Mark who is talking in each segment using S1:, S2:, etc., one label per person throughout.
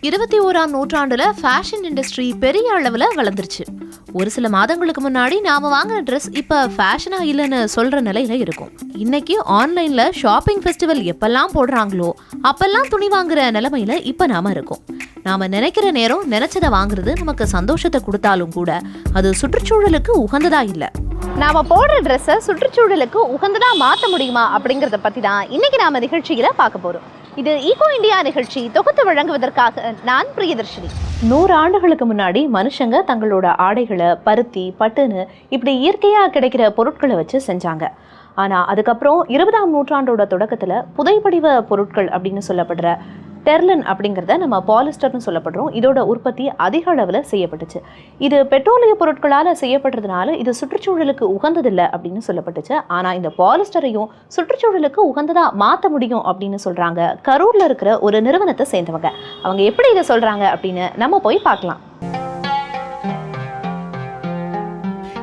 S1: 21ஆம் நூற்றாண்டுல fashion industry பெரிய அளவுல வளர்ந்துருச்சு. ஒரு சில மாதங்களுக்கு முன்னாடி நாம வாங்கின ட்ரெஸ் இப்ப ஃபேஷனா இல்லைன்னு சொல்ற நிலையில இருக்கும். இன்னைக்கு ஆன்லைன்ல ஷாப்பிங் ஃபெஸ்டிவல் எப்பெல்லாம் போடுறாங்களோ அப்பெல்லாம் துணி வாங்குற நிலைமையில இப்ப நாம இருக்கோம். நாம நினைக்கிற நேரம் நினைச்சதை வாங்குறது நமக்கு சந்தோஷத்தை கொடுத்தாலும் கூட அது சுற்றுச்சூழலுக்கு உகந்ததா இல்ல. நாம போடுற ட்ரெஸ்ஸை சுற்றுச்சூழலுக்கு உகந்ததா மாற்ற முடியுமா அப்படிங்கறத பத்தி தான் இன்னைக்கு நாம நிகழ்ச்சியில பார்க்க போறோம். இது ஈகோ இந்தியா நிகழ்ச்சி தொகுத்து வழங்குவதற்காக நான் பிரியதர்ஷினி. 100 ஆண்டுகளுக்கு முன்னாடி மனுஷங்க தங்களோட ஆடைகளை பருத்தி, பட்டுன்னு இப்படி இயற்கையா கிடைக்கிற பொருட்களை வச்சு செஞ்சாங்க. ஆனா அதுக்கப்புறம் 20ஆம் நூற்றாண்டோட தொடக்கத்துல புதைப்படிவ பொருட்கள் அப்படின்னு சொல்லப்படுற டெர்லன் அப்படிங்கிறத நம்ம பாலிஸ்டர்னு சொல்லப்படுறோம். இதோட உற்பத்தி அதிக அளவில் செய்யப்பட்டுச்சு. இது பெட்ரோலிய பொருட்களால் செய்யப்படுறதுனால இது சுற்றுச்சூழலுக்கு உகந்ததில்லை அப்படின்னு சொல்லப்பட்டுச்சு. ஆனால் இந்த பாலிஸ்டரையும் சுற்றுச்சூழலுக்கு உகந்ததாக மாற்ற முடியும் அப்படின்னு சொல்கிறாங்க கரூரில் இருக்கிற ஒரு நிறுவனத்தை சேர்ந்தவங்க. அவங்க எப்படி இதை சொல்கிறாங்க அப்படின்னு நம்ம போய் பார்க்கலாம்.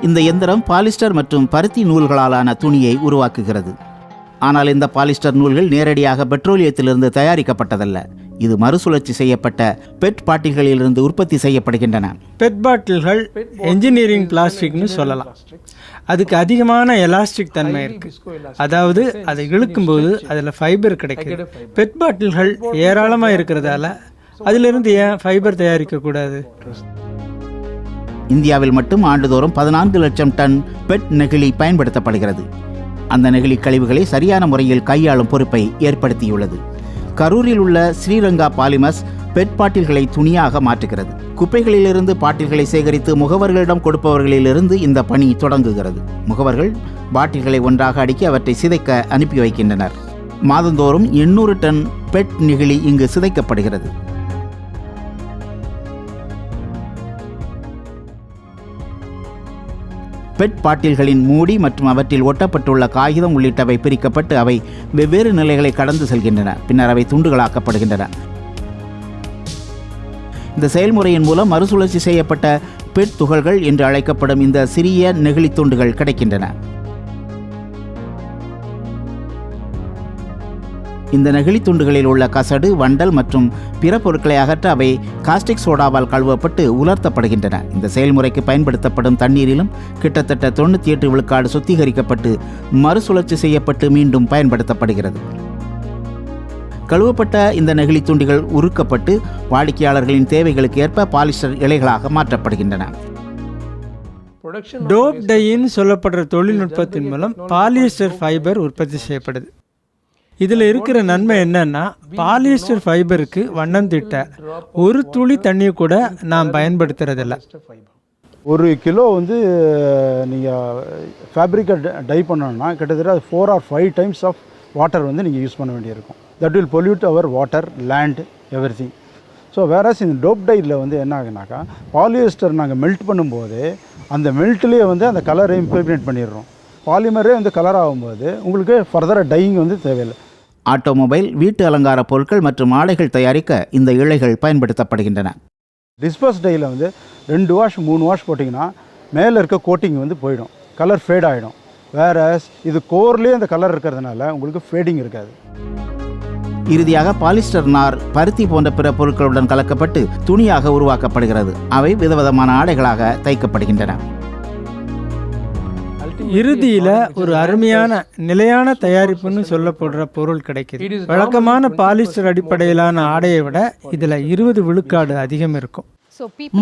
S2: இந்த எந்திரம் பாலிஸ்டர் மற்றும் பருத்தி நூல்களாலான துணியை உருவாக்குகிறது. ஆனால் இந்த பாலிஸ்டர் நூல்கள் நேரடியாக பெட்ரோலியத்திலிருந்து தயாரிக்கப்பட்டதல்ல. இது மறுசுழற்சி செய்யப்பட்ட பெட் பாட்டில்களிலிருந்து உற்பத்தி செய்யப்படுகின்றன.
S3: பெட் பாட்டில்கள் என்ஜினியரிங் பிளாஸ்டிக்னு சொல்லலாம். அதுக்கு அதிகமான எலாஸ்டிக் தன்மை இருக்கு. அதாவது அதை இழுக்கும்போது அதில் ஃபைபர் கிடைக்குது. பெட் பாட்டில்கள் ஏராளமாக இருக்கிறதால அதிலிருந்து ஏன் ஃபைபர் தயாரிக்கக்கூடாது?
S2: இந்தியாவில் மட்டும் ஆண்டுதோறும் 14 லட்சம் டன் பெட் நெகிழி பயன்படுத்தப்படுகிறது. அந்த நெகிழி கழிவுகளை சரியான முறையில் கையாளும் பொறுப்பை ஏற்படுத்தியுள்ளது. கரூரில் உள்ள ஸ்ரீரங்கா பாலிமர்ஸ் பெட் பாட்டில்களை துணியாக மாற்றுகிறது. குப்பைகளிலிருந்து பாட்டில்களை சேகரித்து முகவர்களிடம் கொடுப்பவர்களிலிருந்து இந்த பணி தொடங்குகிறது. முகவர்கள் பாட்டில்களை ஒன்றாக அடுக்கி அவற்றை சிதைக்க அனுப்பி வைக்கின்றனர். மாதந்தோறும் 800 டன் பெட் நெகிழி இங்கு சிதைக்கப்படுகிறது. பெட் பாட்டில்களின் மூடி மற்றும் அவற்றில் ஒட்டப்பட்டுள்ள காகிதம் உள்ளிட்டவை பிரிக்கப்பட்டு அவை வெவ்வேறு நிலைகளை கடந்து செல்கின்றன. பின்னர் அவை துண்டுகளாக்கப்படுகின்றன. இந்த செயல்முறையின் மூலம் மறுசுழற்சி செய்யப்பட்ட பெட் துகள்கள் என்று அழைக்கப்படும் இந்த சிறிய நெகிழி துண்டுகள் கிடைக்கின்றன. இந்த நெகிழி துண்டுகளில் உள்ள கசடு, வண்டல் மற்றும் பிற பொருட்களை அகற்ற அவை காஸ்டிக் சோடாவால் கழுவப்பட்டு உலர்த்தப்படுகின்றன. இந்த செயல்முறைக்கு பயன்படுத்தப்படும் தண்ணீரிலும் கிட்டத்தட்ட 98 விழுக்காடு சுத்திகரிக்கப்பட்டு மறுசுழற்சி செய்யப்பட்டு மீண்டும் பயன்படுத்தப்படுகிறது. கழுவப்பட்ட இந்த நெகிழி துண்டுகள் உருக்கப்பட்டு வாடிக்கையாளர்களின் தேவைகளுக்கு ஏற்ப பாலிஸ்டர் இழைகளாக மாற்றப்படுகின்றன.
S3: டோப் டைன்னு சொல்லப்படுற தொழில்நுட்பத்தின் மூலம் பாலிஸ்டர் ஃபைபர் உற்பத்தி செய்யப்படுது. இதில் இருக்கிற நன்மை என்னன்னா, பாலிஸ்டர் ஃபைபருக்கு வண்ணம் திட்ட ஒரு துளி தண்ணியை கூட நாம் பயன்படுத்துறதில்ல.
S4: 1 கிலோ நீங்கள் ஃபேப்ரிக்கை டை பண்ணணும்னா கிட்டத்தட்ட 4 or 5 times ஆஃப் வாட்டர் நீங்கள் யூஸ் பண்ண வேண்டியிருக்கும். That will pollute our water, land, everything. So whereas இந்த டோப் டையில் என்ன ஆகுனாக்கா, பாலியஸ்டர் நாங்கள் மெல்ட் பண்ணும்போது அந்த மெல்ட்லேயே அந்த கலரை இம்ப்ரிக்னேட் பண்ணிடுறோம். பாலிமரே கலர் ஆகும்போது உங்களுக்கு ஃபர்தராக டையிங் தேவையில்லை.
S2: ஆட்டோமொபைல், வீட்டு அலங்கார பொருட்கள் மற்றும் ஆடைகள் தயாரிக்க இந்த இழைகள் பயன்படுத்தப்படுகின்றன.
S4: டிஸ்பர்ஸ் டையில் 2 வாஷ் 3 வாஷ் போட்டிங்கன்னா மேலே இருக்க கோட்டிங் போயிடும், கலர் ஃபேட் ஆகிடும். வேற இது கோர்லேயே அந்த கலர் இருக்கிறதுனால உங்களுக்கு ஃபேடிங் இருக்காது.
S2: இறுதியாக பாலிஸ்டர் நார், பருத்தி போன்ற பிற பொருட்களுடன் கலக்கப்பட்டு துணியாக உருவாக்கப்படுகிறது. அவை விதவிதமான ஆடைகளாக தைக்கப்படுகின்றன.
S3: இறுதியில ஒரு அருமையான நிலையான தயாரிப்புன்னு சொல்லப்படுற பொருள் கிடைக்குது. வழக்கமான பாலிஸ்டர் அடிப்படையிலான ஆடையை விட இதுல 20 விழுக்காடு அதிகம் இருக்கும்.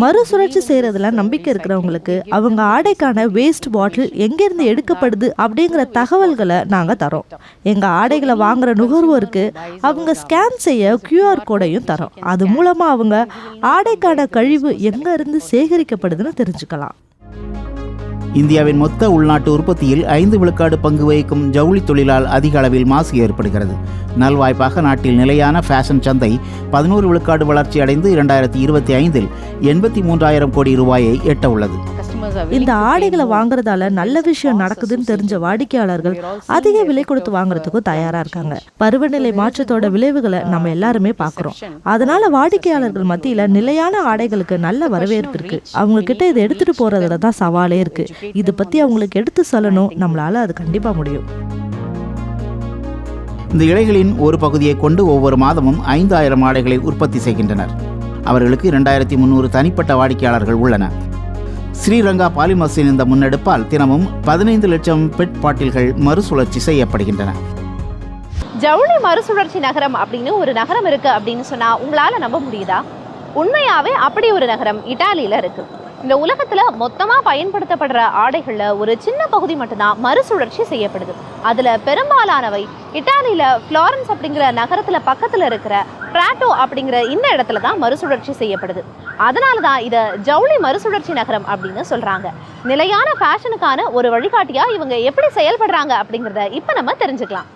S5: மறுசுழற்சி செய்யறதுல நம்பிக்கை இருக்கிறவங்களுக்கு அவங்க ஆடைக்கான வேஸ்ட் பாட்டில் எங்கேருந்து எடுக்கப்படுது அப்படிங்கிற தகவல்களை நாங்கள் தரோம். எங்கள் ஆடைகளை வாங்குற நுகர்வோருக்கு அவங்க ஸ்கேன் செய்ய QR கோடையும் தரோம். அது மூலமாக அவங்க ஆடைக்கான கழிவு எங்கேருந்து சேகரிக்கப்படுதுன்னு தெரிஞ்சுக்கலாம்.
S2: இந்தியாவின் மொத்த உள்நாட்டு உற்பத்தியில் 5 விழுக்காடு பங்கு வகிக்கும் ஜவுளி தொழிலால் அதிக அளவில் மாசு ஏற்படுகிறது. நல்வாய்ப்பாக நாட்டில் நிலையான ஃபேஷன் சந்தை 11 விழுக்காடு வளர்ச்சி அடைந்து 2025இல் 83,000 கோடி ரூபாயை எட்ட உள்ளது.
S5: இந்த ஆடைகளை வாங்குறதால நல்ல விஷயம் நடக்குதுன்னு தெரிஞ்ச வாடிக்கையாளர்கள் அதிக விலை கொடுத்து வாங்குறதுக்கும் தயாரா இருக்காங்க. பருவநிலை மாற்றத்தோட விளைவுகளை நம்ம எல்லாருமே பாக்குறோம். அதனால வாடிக்கையாளர்கள் மத்தியில நிலையான ஆடைகளுக்கு நல்ல வரவேற்பு இருக்கு. அவங்க கிட்ட இதை எடுத்துட்டு போறதுல தான் சவாலே இருக்கு. இதை பத்தி அவங்களுக்கு எடுத்து சொல்லணும். நம்மளால அது கண்டிப்பா முடியும்.
S2: இந்த இழைகளின் ஒரு பகுதியை கொண்டு ஒவ்வொரு மாதமும் 5,000 ஆடைகளை உற்பத்தி செய்கின்றனர். அவர்களுக்கு 2300 தனிப்பட்ட வாடிக்கையாளர்கள் உள்ளனர். ஸ்ரீரங்கா பாலிமர்ஸின் இந்த முன்னெடுப்பால் தினமும் 15 லட்சம் பெட் பாட்டில்கள் மறுசுழற்சி செய்யப்படுகின்றன.
S1: ஜவுளி மறுசுழற்சி நகரம் அப்படின்னு ஒரு நகரம் இருக்கு அப்படின்னு சொன்னா உங்களால நம்ப முடியுதா? உண்மையாவே அப்படி ஒரு நகரம் இட்டாலியில இருக்கு. இந்த உலகத்துல மொத்தமா பயன்படுத்தப்படுற ஆடைகள்ல ஒரு சின்ன பகுதி மட்டும்தான் மறுசுழற்சி செய்யப்படுது. அதுல பெரும்பாலானவை இட்டாலியில ஃப்ளாரன்ஸ் அப்படிங்கிற நகரத்துல பக்கத்துல இருக்கிற பிராட்டோ அப்படிங்கிற இந்த இடத்துல தான் மறுசுழற்சி செய்யப்படுது. அதனாலதான் இத ஜவுளி மறுசுழற்சி நகரம் அப்படின்னு சொல்றாங்க. நிலையான ஃபேஷனுக்கான ஒரு வழிகாட்டியா இவங்க எப்படி செயல்படுறாங்க அப்படிங்கிறத இப்ப நம்ம தெரிஞ்சுக்கலாம்.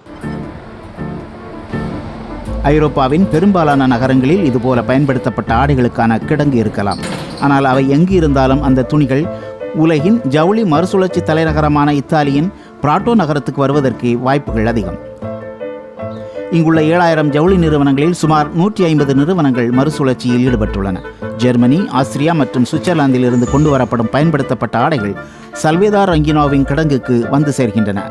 S2: ஐரோப்பாவின் பெரும்பாலான நகரங்களில் இதுபோல பயன்படுத்தப்பட்ட ஆடைகளுக்கான கிடங்கு இருக்கலாம். ஆனால் அவை எங்கு இருந்தாலும் அந்த துணிகள் உலகின் ஜவுளி மறுசுழற்சி தலைநகரமான இத்தாலியின் பிராட்டோ நகரத்துக்கு வருவதற்கு வாய்ப்புகள் அதிகம். இங்குள்ள 7000 ஜவுளி நிறுவனங்களில் சுமார் 150 நிறுவனங்கள் மறுசுழற்சியில் ஈடுபட்டுள்ளன. ஜெர்மனி, ஆஸ்திரியா மற்றும் சுவிட்சர்லாந்தில் இருந்து கொண்டு வரப்படும் பயன்படுத்தப்பட்ட ஆடைகள் சல்வேதார் ரங்கினோவின் கிடங்குக்கு வந்து சேர்கின்றன.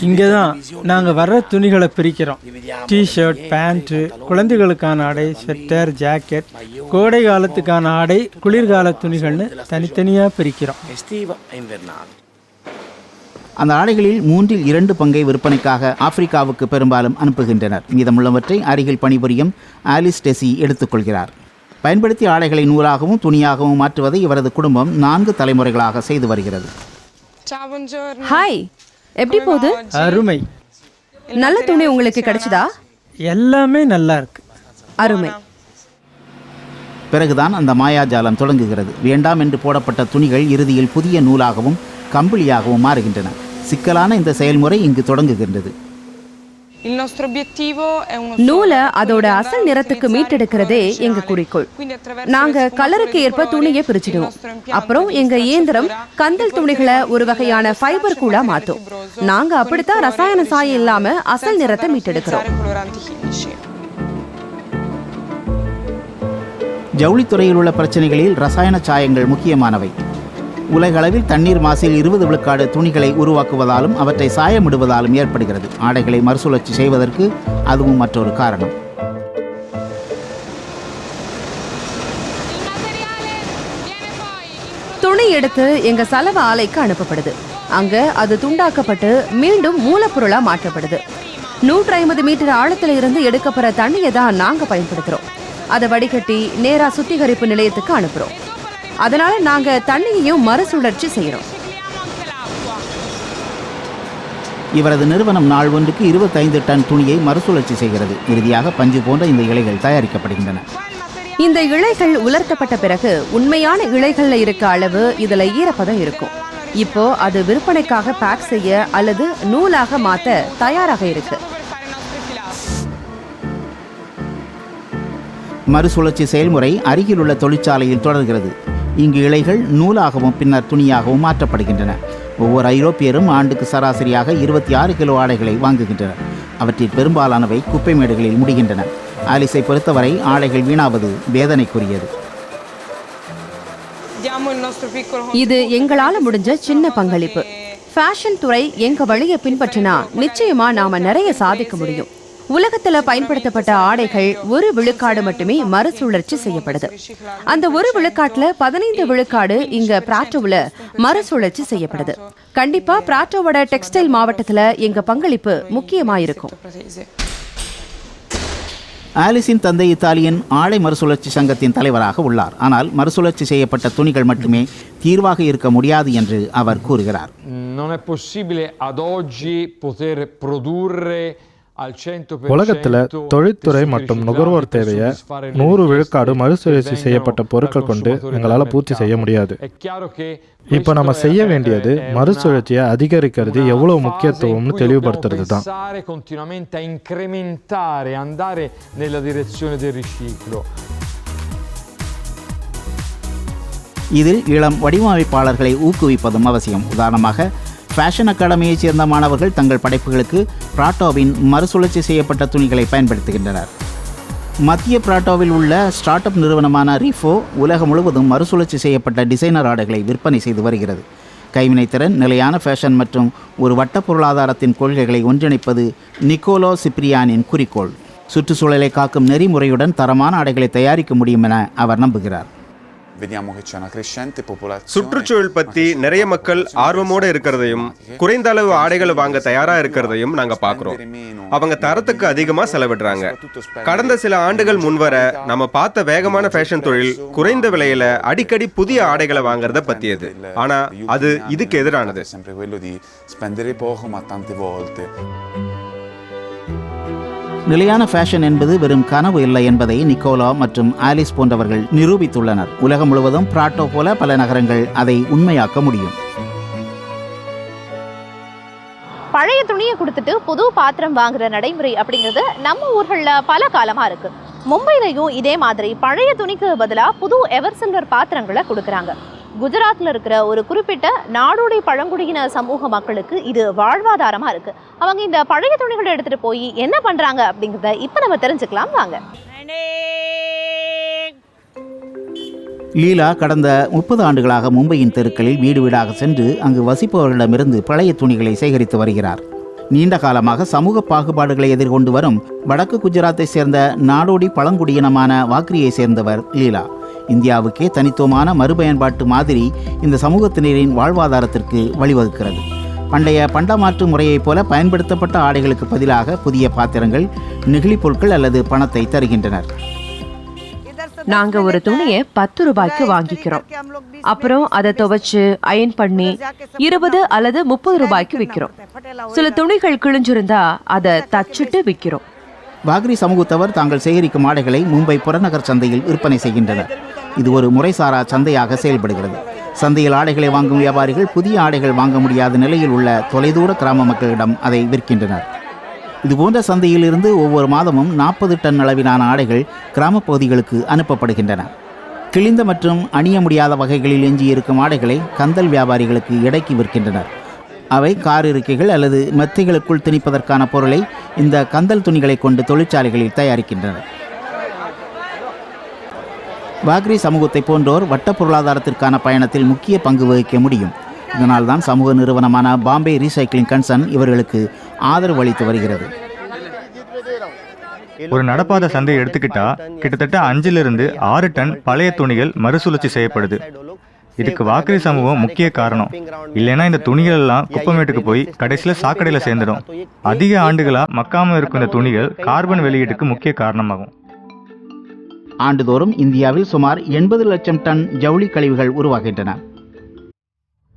S3: இங்கே தான் நாங்கள் வர்ற துணிகளை பிரிக்கிறோம். டிஷர்ட், பேண்ட்டு, குழந்தைகளுக்கான ஆடை, ஸ்வெட்டர், ஜாக்கெட், கோடை காலத்துக்கான ஆடை, குளிர்கால துணிகள்னு தனித்தனியாக பிரிக்கிறோம்.
S2: அந்த ஆடைகளில் 2/3 பங்கை விற்பனைக்காக ஆப்பிரிக்காவுக்கு பெரும்பாலும் அனுப்புகின்றனர். மீதமுள்ளவற்றை அருகில் பணிபுரியும் ஆலிஸ் டெசி எடுத்துக்கொள்கிறார். பயன்படுத்திய ஆடைகளை நூலாகவும் துணியாகவும் மாற்றுவதை இவரது குடும்பம் 4 தலைமுறைகளாக செய்து வருகிறது.
S6: ஹாய், எப்படி போகுது?
S3: அருமை.
S6: நல்ல துணி உங்களுக்கு கிடைச்சதா?
S3: எல்லாமே நல்லா இருக்கு.
S6: அருமை.
S2: பிறகுதான் அந்த மாயாஜாலம் தொடங்குகிறது. வேண்டாம் என்று போடப்பட்ட துணிகள் இறுதியில் புதிய நூலாகவும் கம்பிளியாகவும் மாறுகின்றன. சிக்கலான இந்த செயல்முறை இங்கு தொடங்குகின்றது.
S6: நூலை அதோட அசல் நிறத்துக்கு மீட்டெடுக்கிறதே எங்க குறிக்கோள். நாங்க கலருக்கு ஏற்ப துணியை பிரிச்சிடுவோம். அப்புறம் எங்க இயந்திரம் கந்தல் துணிகளை ஒரு வகையான ஃபைபர் கூலா மாத்தும். நாங்க அப்படித்தான் ரசாயன சாயம் இல்லாம அசல் நிறத்தை மீட்டெடுக்கிறோம்.
S2: ஜவுளித்துறையில் உள்ள பிரச்சனைகளில் ரசாயன சாயங்கள் முக்கியமானவை. உலகளவில் தண்ணீர் மாசில் 20 விழுக்காடு துணிகளை உருவாக்குவதாலும் அவற்றை சாயமிடுவதாலும் ஏற்படுகிறது. ஆடைகளை மறுசுழற்சி செய்வதற்கு அதுவும் மற்றொரு காரணம்.
S6: துணி எடுத்து எங்க சலவை ஆலைக்கு அனுப்பப்படுது. அங்க அது துண்டாக்கப்பட்டு மீண்டும் மூலப்பொருளா மாற்றப்படுது. 150 மீட்டர் ஆழத்துல இருந்து எடுக்கப்படுற தண்ணியை தான் நாங்க பயன்படுத்துறோம். அதை வடிகட்டி நேரா சுத்திகரிப்பு நிலையத்துக்கு அனுப்புறோம். அதனால நாங்க தண்ணியையும் மறுசுழற்சி செய்யறோம்.
S2: இவரது நிறுவனம் நாள் ஒன்றுக்கு 25 டன் துணியை மறுசுழற்சி செய்கிறது. இறுதியாக பஞ்சு போன்ற இந்த இழைகள் தயாரிக்கப்படுகின்றன.
S6: இந்த இழைகள் உலர்த்தப்பட்ட பிறகு உண்மையான இழைகள்ல இருக்க அளவு இதுல ஈரப்பதம் இருக்கும். இப்போ அது விற்பனைக்காக பேக் செய்ய அல்லது நூலாக மாத்த தயாராக இருக்கு.
S2: மறுசுழற்சி செயல்முறை அருகில் உள்ள தொழிற்சாலையில் தொடர்கிறது. இங்கு இழைகள் நூலாகவும் பின்னர் துணியாகவும் மாற்றப்படுகின்றன. ஒவ்வொரு ஐரோப்பியரும் ஆண்டுக்கு சராசரியாக 26 கிலோ ஆடைகளை வாங்குகின்றனர். அவற்றில் பெரும்பாலானவை குப்பை மேடுகளில் முடிகின்றன. ஆலிஸை பொறுத்தவரை ஆடைகள் வீணாவது வேதனைக்குரியது.
S6: இது எங்களால முடிஞ்ச சின்ன பங்களிப்பு. ஃபேஷன் துறை எங்க வழியை பின்பற்றினா நிச்சயமா நாம நிறைய சாதிக்க முடியும். உலகத்துல பயன்படுத்தப்பட்ட ஆடைகள் 1 விழுக்காடு மட்டுமே மறுசுழற்சி செய்யப்படுது. அந்த 1 விழுக்காட்டுல 15 விழுக்காடு இங்க பிராட்டோவில் மறுசுழற்சி செய்யப்படுது. கண்டிப்பா பிராட்டோவோட டெக்ஸ்டைல் மாவட்டத்துல எங்க பங்களிப்பு முக்கியமா இருக்கும்.
S2: ஆலிஸின் தந்தை இத்தாலியின் ஆடை மறுசுழற்சி சங்கத்தின் தலைவராக உள்ளார். ஆனால் மறுசுழற்சி செய்யப்பட்ட துணிகள் மட்டுமே தீர்வாக இருக்க முடியாது என்று அவர் கூறுகிறார்.
S7: உலகத்தில் தொழில்துறை மற்றும் நுகர்வோர் தேவையை 100 விழுக்காடு மறுசுழற்சி செய்யப்பட்ட பொருட்கள் கொண்டு எங்களால் பூர்த்தி செய்ய முடியாது. இப்போ நம்ம செய்ய வேண்டியது மறுசுழற்சியை அதிகரிக்கிறது எவ்வளவு முக்கியத்துவம்னு தெளிவுபடுத்துறது தான்.
S2: இதில் இளம் வடிவமைப்பாளர்களை ஊக்குவிப்பதும் அவசியம். உதாரணமாக ஃபேஷன் அகாடமியைச் சேர்ந்த மாணவர்கள் தங்கள் படைப்புகளுக்கு பிராட்டோவின் மறுசுழற்சி செய்யப்பட்ட துணிகளை பயன்படுத்துகின்றனர். மத்திய பிராட்டோவில் உள்ள ஸ்டார்ட் அப் நிறுவனமான ரிஃபோ உலகம் முழுவதும் மறுசுழற்சி செய்யப்பட்ட டிசைனர் ஆடைகளை விற்பனை செய்து வருகிறது. கைவினைத்திறன், நிலையான ஃபேஷன் மற்றும் ஒரு வட்ட பொருளாதாரத்தின் கொள்கைகளை ஒன்றிணைப்பது நிக்கோலோ சிப்ரியானின் குறிக்கோள். சுற்றுச்சூழலை காக்கும் நெறிமுறையுடன் தரமான ஆடைகளை தயாரிக்க முடியும் என அவர் நம்புகிறார்.
S8: சுற்றுச்சூழல் பத்தி நிறைய மக்கள் ஆர்வமோட இருக்கிறதையும் குறைந்த அளவு ஆடைகளை வாங்க தயாரா இருக்கிறதையும் நாங்க பாக்குறோம். அவங்க தரத்துக்கு அதிகமா செலவிடுறாங்க. கடந்த சில ஆண்டுகள் முன்வர நம்ம பார்த்த வேகமான ஃபேஷன் தொழில் குறைந்த விலையில அடிக்கடி புதிய ஆடைகளை வாங்குறத பத்தியது. ஆனா அது இதுக்கு எதிரானது.
S2: நிலையான ஃபேஷன் என்பது வெறும் கனவு இல்லை என்பதை நிக்கோலா மற்றும் ஆலிஸ் போன்றவர்கள் நிரூபித்துள்ளனர். உலகம் முழுவதும் பிராட்டோ போல பல நகரங்கள் அதை உண்மையாக்க முடியும்.
S1: பழைய துணியை கொடுத்துட்டு புது பாத்திரம் வாங்குற நடைமுறை அப்படிங்கிறது நம்ம ஊர்களில் பல காலமாக இருக்கு. மும்பையிலையும் இதே மாதிரி பழைய துணிக்கு பதிலாக புது எவர் சில்வர் பாத்திரங்களை கொடுக்குறாங்க. குஜராத்தில் இருக்கிற ஒரு குறிப்பிட்ட நாடோடி பழங்குடியின சமூக மக்களுக்கு இது வாழ்வாதாரமாக இருக்கு. அவங்க இந்த பழைய துணிகளை எடுத்துட்டு போய் என்ன பண்றாங்க அப்படிங்கிறத இப்போ நம்ம தெரிஞ்சுக்கலாம் வாங்க.
S2: லீலா கடந்த 30 ஆண்டுகளாக மும்பையின் தெருக்களில் வீடு வீடாக சென்று அங்கு வசிப்பவர்களிடமிருந்து பழைய துணிகளை சேகரித்து வருகிறார். நீண்ட காலமாக சமூக பாகுபாடுகளை எதிர்கொண்டு வரும் வடக்கு குஜராத்தை சேர்ந்த நாடோடி பழங்குடியினமான வாக்ரியை சேர்ந்தவர் லீலா. இந்தியாவுக்கே தனித்துவமான மறுபயன்பாட்டு மாதிரி இந்த சமூகத்தினரின் வாழ்வாதாரத்திற்கு வழிவகுக்கிறது. பண்டைய பண்டமாற்று முறையைப் போல பயன்படுத்தப்பட்ட ஆடைகளுக்கு பதிலாக புதிய பாத்திரங்கள், நெகிழி பொருட்கள் அல்லது பணத்தை தருகின்றனர்.
S6: நாங்க ஒரு துணியை 10 ரூபாய்க்கு வாங்கிக்கிறோம். அப்புறம் அதை துவைச்சு அயன் பண்ணி 20 அல்லது 30 ரூபாய்க்கு விற்கிறோம். சில துணிகள் கிழிஞ்சிருந்தா அதை தச்சுட்டு விற்கிறோம்.
S2: வாக்ரி சமூகத்தவர் தாங்கள் சேகரிக்கும் ஆடைகளை மும்பை புறநகர் சந்தையில் விற்பனை செய்கின்றனர். இது ஒரு முறைசாரா சந்தையாக செயல்படுகிறது. சந்தையில் ஆடைகளை வாங்கும் வியாபாரிகள் புதிய ஆடைகள் வாங்க முடியாத நிலையில் உள்ள தொலைதூர கிராம மக்களிடம் அதை விற்கின்றனர். இதுபோன்ற சந்தையில் இருந்து ஒவ்வொரு மாதமும் 40 டன் அளவிலான ஆடைகள் கிராமப் பகுதிகளுக்கு அனுப்பப்படுகின்றன. கிழிந்த மற்றும் அணிய முடியாத வகைகளில் எஞ்சியிருக்கும் ஆடைகளை கந்தல் வியாபாரிகளுக்கு எடைக்கு விற்கின்றனர். அவை கார் இருக்கைகள் அல்லது மெத்தைகளுக்குள் திணிப்பதற்கான பொருளை இந்த கந்தல் துணிகளை கொண்டு தொழிற்சாலைகளில் தயாரிக்கின்றனர். வாக்ரி சமூகத்தை போன்றோர் வட்ட பொருளாதாரத்திற்கான பயணத்தில் முக்கிய பங்கு வகிக்க முடியும். இதனால்தான் சமூக நிறுவனமான பாம்பே ரீசைக்கிளிங் கன்சர்ன் இவர்களுக்கு ஆதரவு அளித்து வருகிறது.
S9: ஒரு நடப்பாத சந்தையை எடுத்துக்கிட்டா கிட்டத்தட்ட 5 to 6 டன் பழைய துணிகள் மறுசுழற்சி செய்யப்படுது. இதுக்கு வாக்ரி சமூகம் முக்கிய காரணம். இல்லைன்னா இந்த துணிகள் எல்லாம் குப்பமேட்டுக்கு போய் கடைசியில் சாக்கடையில் சேர்ந்துடும். அதிக ஆண்டுகளா மக்காமல் இருக்கும் இந்த துணிகள் கார்பன் வெளியீட்டுக்கு முக்கிய காரணமாகும்.
S2: ஆண்டுதோறும் இந்தியாவில் சுமார் 80 லட்சம் டன் ஜவுளி கழிவுகள் உருவாகின்றன.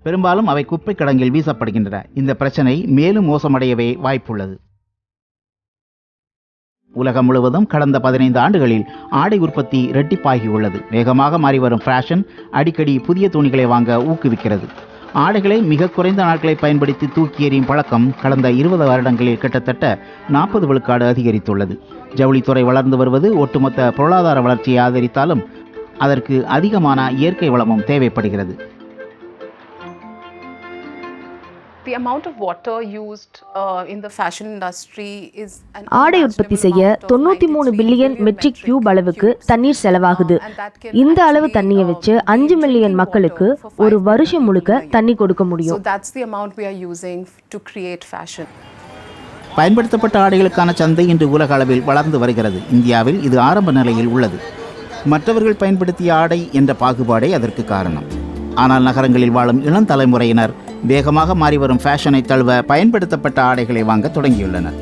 S2: பெரும்பாலும் அவை குப்பை கிடங்கில் வீசப்படுகின்றன. இந்த பிரச்சனை மேலும் மோசமடையவே வாய்ப்புள்ளது. உலகம் முழுவதும் கடந்த 15 ஆண்டுகளில் ஆடை உற்பத்தி இரட்டிப்பாகியுள்ளது. வேகமாக மாறிவரும் ஃபேஷன் அடிக்கடி புதிய துணிகளை வாங்க ஊக்குவிக்கிறது. ஆடைகளை மிக குறைந்த நாட்களை பயன்படுத்தி தூக்கி எறியும் பழக்கம் கடந்த 20 வருடங்களில் கிட்டத்தட்ட 40 விழுக்காடு அதிகரித்துள்ளது. ஜவுளித்துறை வளர்ந்து வருவது ஒட்டுமொத்த பொருளாதார வளர்ச்சியை ஆதரித்தாலும் அதற்கு அதிகமான இயற்கை வளமும் தேவைப்படுகிறது.
S10: ஆடை உற்பத்தி செய்ய 93 பில்லியன் மெட்ரிக் கியூப் அளவுக்கு தண்ணீர் செலவாகுது. இந்த அளவு தண்ணியை வச்சு 5 மில்லியன் மக்களுக்கு ஒரு வருஷம் முழுக்க தண்ணி கொடுக்க முடியும்.
S2: பயன்படுத்தப்பட்ட ஆடைகளுக்கான சந்தை இன்று உலக அளவில் வளர்ந்து வருகிறது. இந்தியாவில் இது ஆரம்ப நிலையில் உள்ளது. மற்றவர்கள் பயன்படுத்திய ஆடை என்ற பாகுபாடே அதற்கு காரணம். ஆனால் நகரங்களில் வாழும் இளம் தலைமுறையினர் வேகமாக மாறிவரும் ஃபேஷனை தழுவ பயன்படுத்தப்பட்ட ஆடைகளை வாங்க தொடங்கியுள்ளனர்.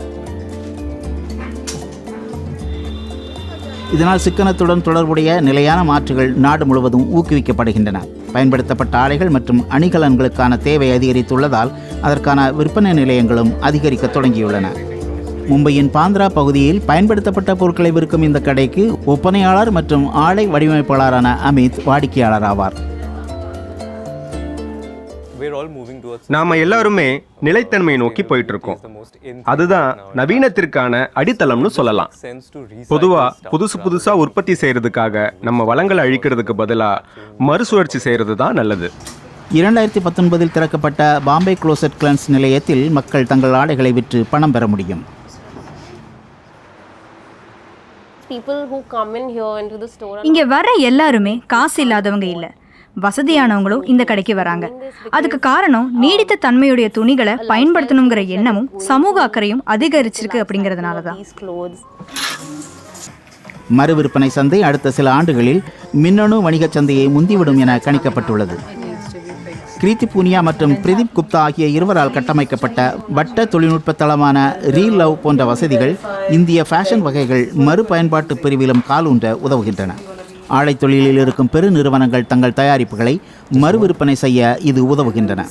S2: இதனால் சிக்கனத்துடன் தொடர்புடைய நிலையான மாற்றுகள் நாடு முழுவதும் ஊக்குவிக்கப்படுகின்றன. பயன்படுத்தப்பட்ட ஆடைகள் மற்றும் அணிகலன்களுக்கான தேவை அதிகரித்துள்ளதால் அதற்கான விற்பனை நிலையங்களும் அதிகரிக்க தொடங்கியுள்ளன. மும்பையின் பாந்திரா பகுதியில் பயன்படுத்தப்பட்ட பொருட்களை விற்கும் இந்த கடைக்கு ஒப்பனையாளர் மற்றும் ஆடை வடிவமைப்பாளரான அமித் வாடிக்கையாளர் ஆவார்.
S8: நாம எல்லாருமே நிலைத்தன்மையை நோக்கி போயிட்டு இருக்கோம். அதுதான் நவீனத்திற்கான அடித்தளம்னு சொல்லலாம். பொதுவா புதுசா உற்பத்தி செய்யறதுக்காக நம்ம வளங்களை அழிக்கிறதுக்கு பதிலா மறுசுழற்சி செய்யறது தான் நல்லது.
S2: 2019 திறக்கப்பட்ட பாம்பே க்ளோசெட் கிளன்ஸ் நிலையத்தில் மக்கள் தங்கள் ஆடைகளை விற்று பணம் பெற முடியும்.
S11: இங்க வர எல்லாருமே காசு இல்லாதவங்க இல்ல, வசதியானவங்களும் இந்த கடைக்கு வராங்க. அதுக்கு காரணம் நீடித்த தன்மையுடைய துணிகளை பயன்படுத்தணுங்கிற எண்ணமும் சமூக அக்கறையும் அதிகரிச்சிருக்கு அப்படிங்கறதுனாலதான்.
S2: மறு விற்பனை சந்தை அடுத்த சில ஆண்டுகளில் மின்னணு வணிகச் சந்தையை முந்திவிடும் என கணிக்கப்பட்டுள்ளது. கிருத்தி பூனியா மற்றும் பிரதீப் குப்தா ஆகிய இருவரால் கட்டமைக்கப்பட்ட வட்ட தொழில்நுட்ப தளமான ரீல் லவ் போன்ற வசதிகள் இந்திய ஃபேஷன் வகைகள் மறுபயன்பாட்டு பிரிவிலும் காலூன்ற உதவுகின்றன. ஆடை தொழிலில் இருக்கும் பெரு நிறுவனங்கள் தங்கள் தயாரிப்புகளை மறு விற்பனை செய்ய இது உதவுகின்றன.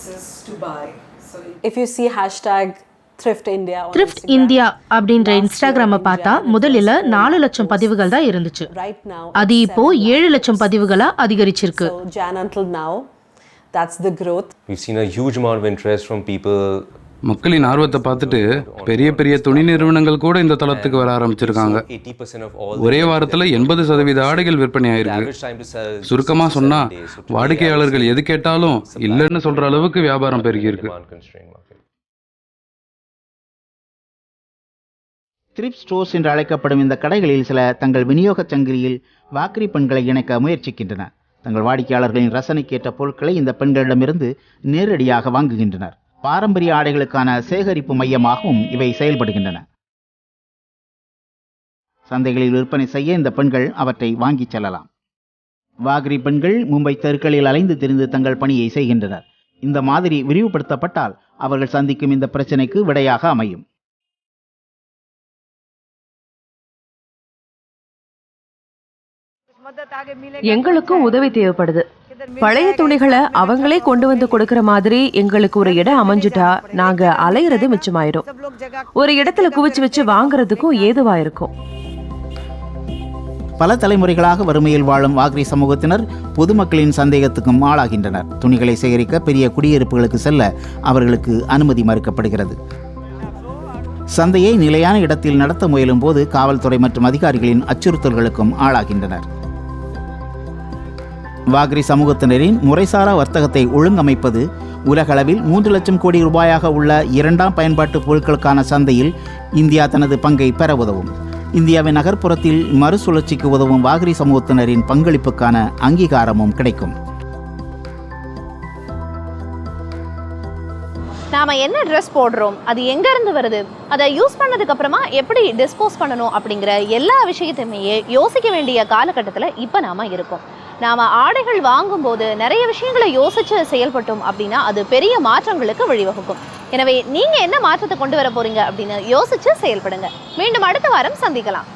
S5: த்ரிஃப்ட் இந்தியா அப்படின்ற இன்ஸ்டாகிராமை பார்த்தா முதலில் 4 லட்சம் பதிவுகள் தான் இருந்துச்சு. அது இப்போ 7 லட்சம் பதிவுகளா அதிகரிச்சிருக்கு.
S12: மக்களின் ஆர்வத்தை பார்த்துட்டு பெரிய பெரிய துணி நிறுவனங்கள் கூட இந்த தளத்துக்கு வர ஆரம்பிச்சிருக்காங்க. ஒரே வாரத்தில் 80% ஆடைகள் விற்பனை ஆயிருக்கு. சுருக்கமாக சொன்னா வாடிக்கையாளர்கள் எது கேட்டாலும் இல்லைன்னு சொல்ற அளவுக்கு வியாபாரம் பெருகியிருக்கு.
S2: த்ரிஃப்ட் ஸ்டோர்ஸ் என்று அழைக்கப்படும் இந்த கடைகளில் சில தங்கள் விநியோக சங்கிலியில் வாக்கரி பெண்களை இணைக்க முயற்சிக்கின்றன. தங்கள் வாடிக்கையாளர்களின் ரசனைக்கேற்ற பொருட்களை இந்த பெண்களிடமிருந்து நேரடியாக வாங்குகின்றனர். பாரம்பரிய ஆடைகளுக்கான சேகரிப்பு மையமாகவும் இவை செயல்படுகின்றன. சந்தைகளில் விற்பனை செய்ய இந்த பெண்கள் அவற்றை வாங்கிச் செல்லலாம். வாகரி பெண்கள் மும்பை தெருக்களில் அலைந்து திரிந்து தங்கள் பணியை செய்கின்றனர். இந்த மாதிரி விரிவுபடுத்தப்பட்டால் அவர்கள் சந்திக்கும் இந்த பிரச்சனைக்கு விடையாக அமையும்.
S6: எங்களுக்கும் உதவி தேவைப்படுது. பழைய துணிகளை அவங்களே கொண்டு வந்து கொடுக்கற மாதிரி எங்களுக்கு ஒரு இடம் அமைஞ்சுட்டா நாங்க அலையிறது மிச்சமாயிரும். ஒரு இடத்துல குவிச்சு வச்சு வாங்குறதுக்கும் ஏதுவா இருக்கும்.
S2: பல தலைமுறைகளாக வறுமையில் வாழும் வாகரி சமூகத்தினர் பொதுமக்களின் சந்தேகத்துக்கும் ஆளாகின்றனர். துணிகளை சேகரிக்க பெரிய குடியிருப்புகளுக்கு செல்ல அவர்களுக்கு அனுமதி மறுக்கப்படுகிறது. சந்தையை நிலையான இடத்தில் நடத்த முயலும் போது காவல்துறை மற்றும் அதிகாரிகளின் அச்சுறுத்தல்களுக்கும் ஆளாகின்றனர். வாகரி சமூகத்தினரின் முறைசாரா வர்த்தகத்தை ஒழுங்கமைப்பது உலகளவில் 3 லட்சம் கோடி ரூபாயாக உள்ள 2ஆம் பயன்பாட்டு பொருட்களுக்கான சந்தையில் இந்தியா தனது பங்கை பெற உதவும். இந்தியாவின் நகர்ப்புறத்தில் மறுசுழற்சிக்கு உதவும் வாகரி சமூகத்தினரின் பங்களிப்புக்கான அங்கீகாரமும் கிடைக்கும்.
S1: நாம என்ன ட்ரெஸ் போடுறோம், அது எங்கேருந்து வருது, அதை யூஸ் பண்ணதுக்கு அப்புறமா எப்படி டிஸ்போஸ் பண்ணணும் அப்படிங்கிற எல்லா விஷயத்தையுமே யோசிக்க வேண்டிய காலகட்டத்தில் இப்போ நாம இருக்கோம். நாம ஆடைகள் வாங்கும்போது நிறைய விஷயங்களை யோசிச்சு செயல்பட்டோம் அப்படின்னா அது பெரிய மாற்றங்களுக்கு வழிவகுக்கும். எனவே நீங்க என்ன மாற்றத்தை கொண்டு வர போறீங்க அப்படின்னு யோசிச்சு செயல்படுங்க. மீண்டும் அடுத்த வாரம் சந்திக்கலாம்.